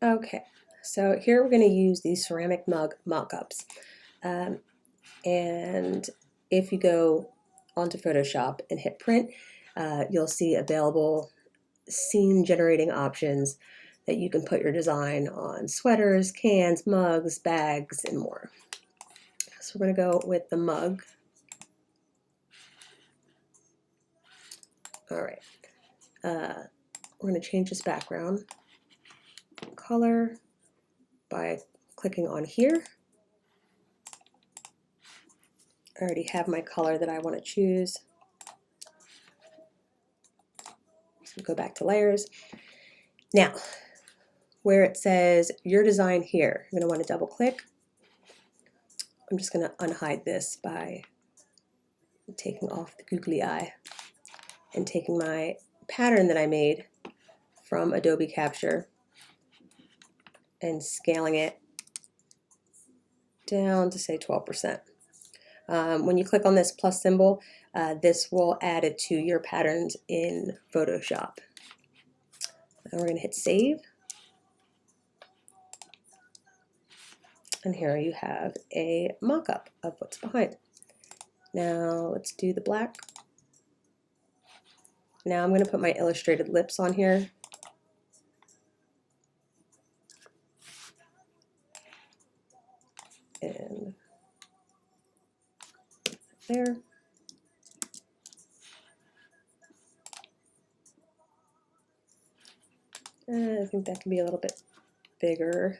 Okay, so here we're going to use these ceramic mug mock-ups. And if you go onto Photoshop and hit print, you'll see available scene generating options that you can put your design on sweaters, cans, mugs, bags, and more. So we're going to go with the mug. All right. We're going to change this background color by clicking on here. I already have my color that I want to choose. So go back to layers. Now, where it says your design here, you're going to want to double click. I'm just going to unhide this by taking off the googly eye and taking my pattern that I made from Adobe Capture and scaling it down to say 12%. When you click on this plus symbol, this will add it to your patterns in Photoshop. Now we're going to hit save. And here you have a mock-up of what's behind. Now let's do the black. Now I'm going to put my illustrated lips on here. And there. I think that can be a little bit bigger.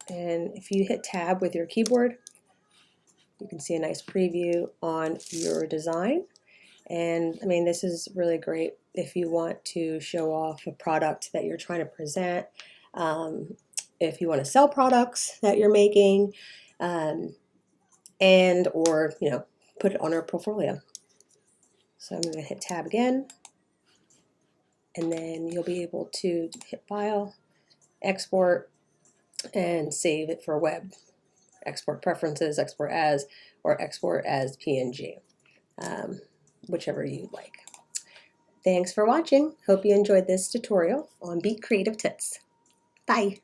And if you hit tab with your keyboard, you can see a nice preview on your design. And I mean, this is really great if you want to show off a product that you're trying to present, if you want to sell products that you're making, and or put it on our portfolio. So I'm going to hit tab again, and then you'll be able to hit file, export, and save it for web. Export preferences, export as, or export as PNG, whichever you like. Thanks for watching. Hope you enjoyed this tutorial on Be Creative Tips. Bye.